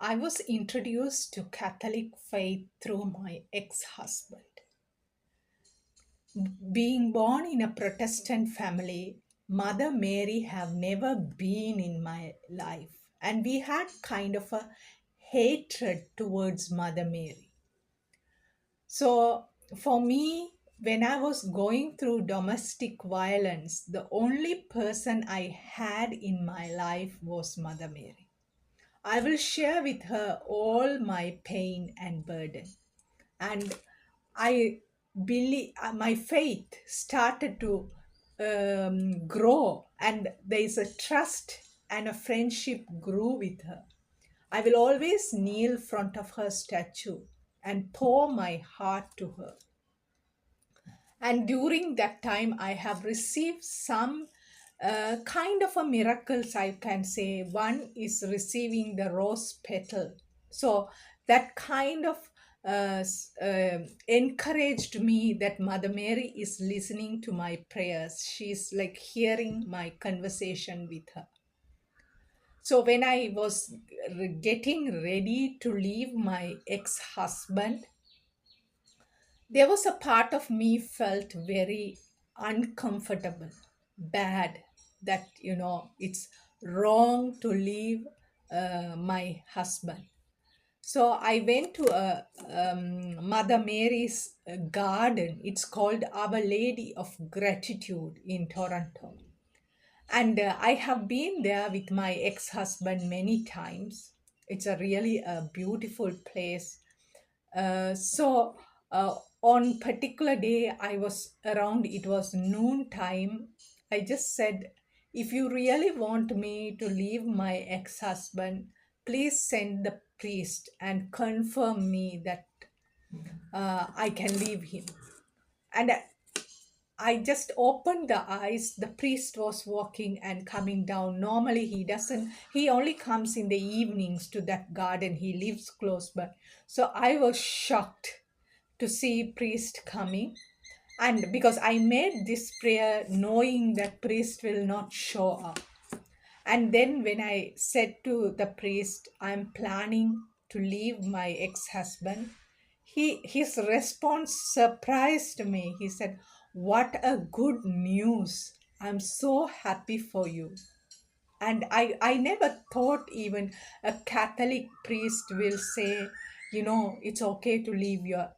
I was introduced to Catholic faith through my ex-husband. Being born in a Protestant family, Mother Mary have never been in my life, and we had kind of a hatred towards Mother Mary. So for me, when I was going through domestic violence, the only person I had in my life was Mother Mary. I will share with her all my pain and burden. And I believe my faith started to grow, and there is a trust and a friendship grew with her. I will always kneel front of her statue and pour my heart to her. And during that time, I have received some kind of a miracles, I can say. One is receiving the rose petal. So that kind of encouraged me that Mother Mary is listening to my prayers. She's like hearing my conversation with her. So when I was getting ready to leave my ex-husband, there was a part of me felt very uncomfortable, bad, that it's wrong to leave my husband. So I went to a Mother Mary's garden. It's called Our Lady of Gratitude in Toronto, and I have been there with my ex-husband many times. It's a really a beautiful place. On particular day, I was around, it was noon time. I just said, if you really want me to leave my ex-husband, please send the priest and confirm me that I can leave him. And I just opened the eyes. The priest was walking and coming down. Normally, he doesn't, he only comes in the evenings to that garden. He lives close by. So I was shocked to see priest coming. And because I made this prayer knowing that priest will not show up. And then when I said to the priest, I'm planning to leave my ex-husband, his response surprised me. He said, "What a good news. I'm so happy for you." And I never thought even a Catholic priest will say, it's okay to leave your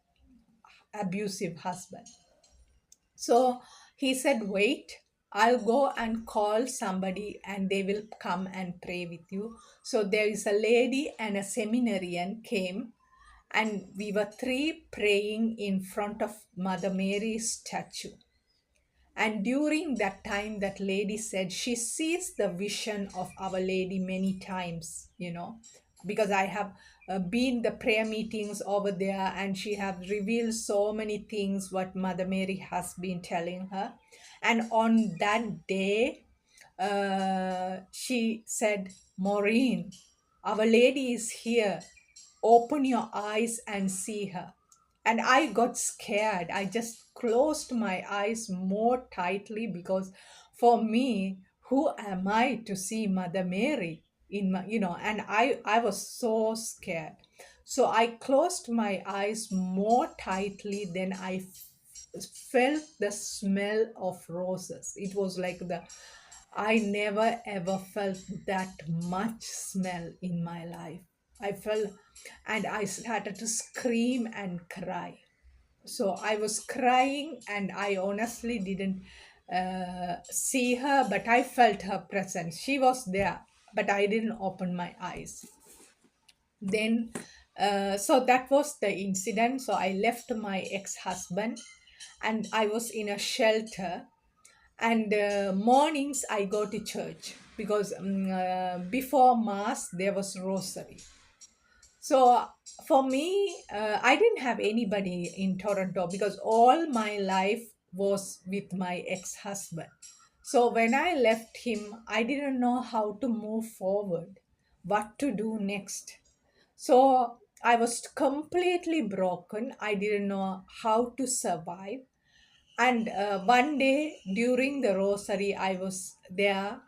abusive husband. So he said, wait, I'll go and call somebody and they will come and pray with you. So there is a lady and a seminarian came, and we were three praying in front of Mother Mary's statue. And during that time, that lady said she sees the vision of Our Lady many times, because I have been the prayer meetings over there, and she have revealed so many things what Mother Mary has been telling her. And on that day, she said, Maureen, Our Lady is here. Open your eyes and see her. And I got scared. I just closed my eyes more tightly, because for me, who am I to see Mother Mary in my, and I was so scared. So I closed my eyes more tightly. Then I felt the smell of roses. It was like I never ever felt that much smell in my life. I felt, and I started to scream and cry. So I was crying, and I honestly didn't see her, but I felt her presence. She was there, but I didn't open my eyes. Then, so that was the incident. So I left my ex-husband, and I was in a shelter. And mornings I go to church, because before mass there was rosary. So for me, I didn't have anybody in Toronto, because all my life was with my ex-husband. So when I left him, I didn't know how to move forward, what to do next. So I was completely broken. I didn't know how to survive. And one day during the rosary, I was there,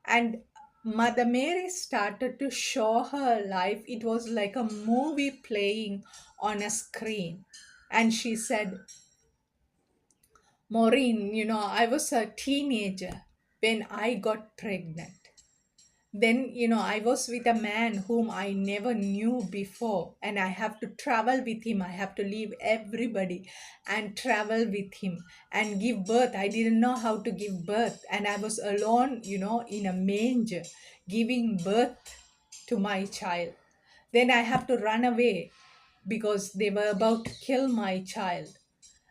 and Mother Mary started to show her life. It was like a movie playing on a screen. And she said, Maureen, I was a teenager when I got pregnant. Then, I was with a man whom I never knew before, and I have to travel with him. I have to leave everybody and travel with him and give birth. I didn't know how to give birth, and I was alone, in a manger giving birth to my child. Then I have to run away because they were about to kill my child.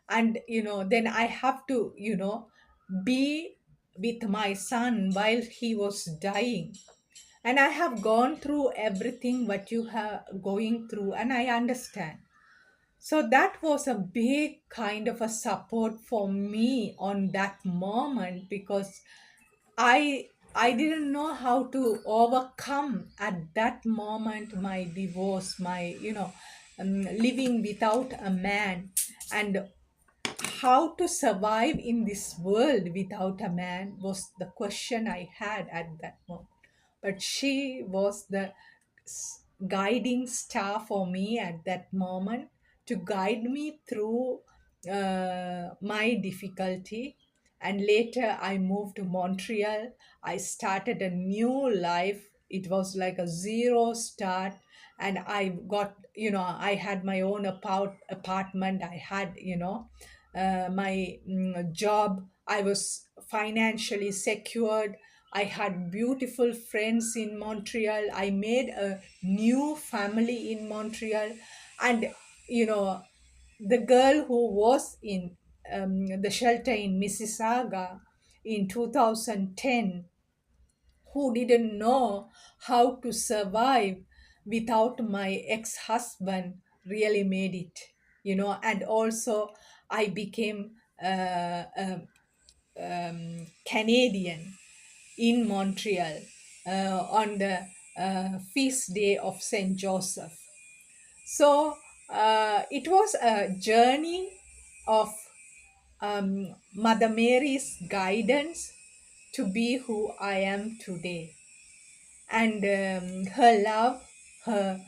And then I have to be with my son while he was dying. And I have gone through everything what you have going through, and I understand. So that was a big kind of a support for me on that moment, because I didn't know how to overcome at that moment my divorce, my living without a man, and how to survive in this world without a man was the question I had at that moment. But she was the guiding star for me at that moment, to guide me through my difficulty. And later I moved to Montreal. I started a new life. It was like a zero start. And I got, I had my own apartment. I had, my job. I was financially secured. I had beautiful friends in Montreal. I made a new family in Montreal. And, you know, the girl who was in the shelter in Mississauga in 2010, who didn't know how to survive without my ex-husband, really made it. And also I became Canadian in Montreal on the feast day of Saint Joseph. So it was a journey of Mother Mary's guidance to be who I am today. And her love, her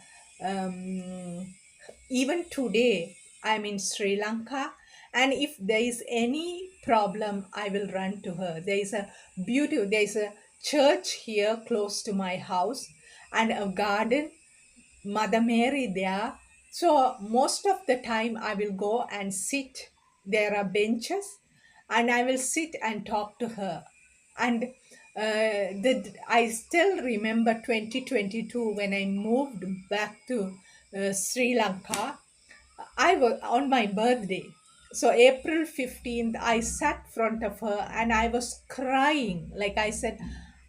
even today I'm in Sri Lanka, and if there is any problem I will run to her. There is a church here close to my house, and a garden, Mother Mary there. So most of the time I will go and sit. There are benches, and I will sit and talk to her. And I still remember 2022 when I moved back to Sri Lanka. I was on my birthday. So April 15th, I sat front of her and I was crying. Like I said,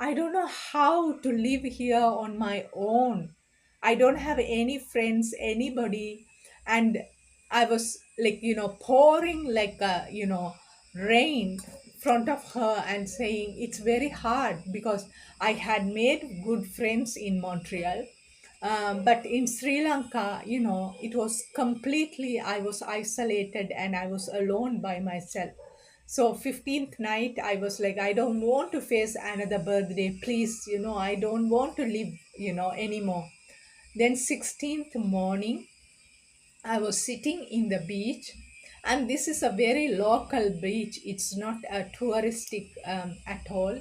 I don't know how to live here on my own. I don't have any friends, anybody. And I was like, pouring like a, rain front of her and saying it's very hard, because I had made good friends in Montreal. But in Sri Lanka, it was completely, I was isolated and I was alone by myself. So 15th night, I was like, I don't want to face another birthday. Please, I don't want to live, anymore. Then 16th morning, I was sitting in the beach, and this is a very local beach. It's not a touristic at all.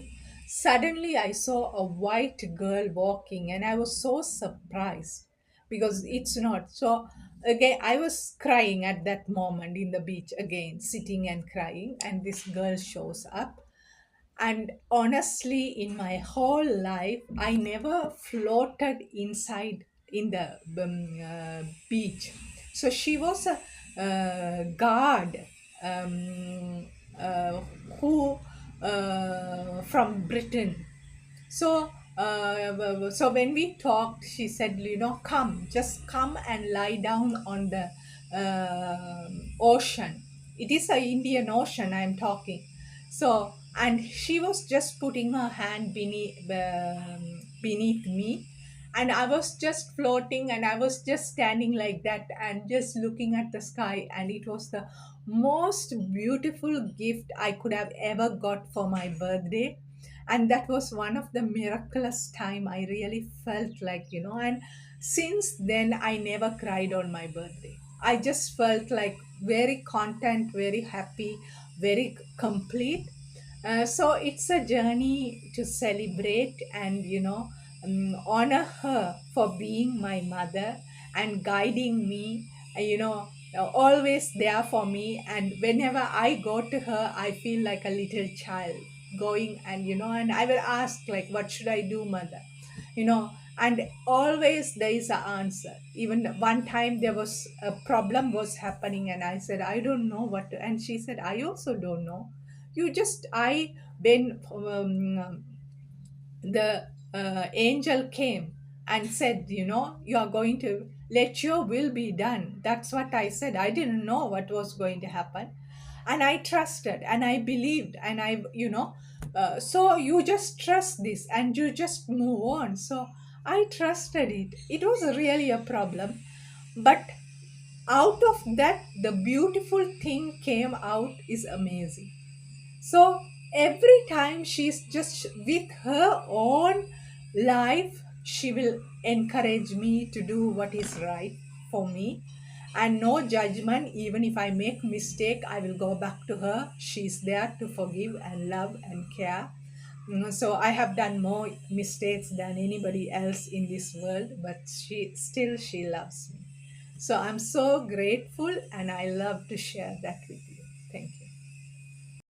Suddenly, I saw a white girl walking, and I was so surprised because it's not. So, again, I was crying at that moment in the beach, again, sitting and crying, and this girl shows up. And honestly, in my whole life, I never floated inside in the beach. So she was a guard, um, uh, who from Britain. So, so when we talked, she said, come, just come and lie down on the ocean. It is a Indian Ocean I'm talking. So, and she was just putting her hand beneath me, and I was just floating, and I was just standing like that and just looking at the sky, and it was the most beautiful gift I could have ever got for my birthday. And that was one of the miraculous time I really felt like, and since then I never cried on my birthday. I just felt like very content, very happy, very complete. So it's a journey to celebrate and, honor her for being my mother and guiding me, always there for me. And whenever I go to her, I feel like a little child going, and, and I will ask, like, what should I do, mother? And always there is an answer. Even one time there was a problem was happening, and I said, I don't know what to, and she said, I also don't know. You just I when the angel came and said, you are going to let your will be done. That's what I said. I didn't know what was going to happen, and I trusted and I believed, and so you just trust this and you just move on. So I trusted it. It was really a problem, but out of that the beautiful thing came out is amazing. So every time she's just with her own life, she will encourage me to do what is right for me, and no judgment. Even if I make mistake, I will go back to her. She's there to forgive and love and care. So I have done more mistakes than anybody else in this world, but she loves me. So I'm so grateful, and I love to share that with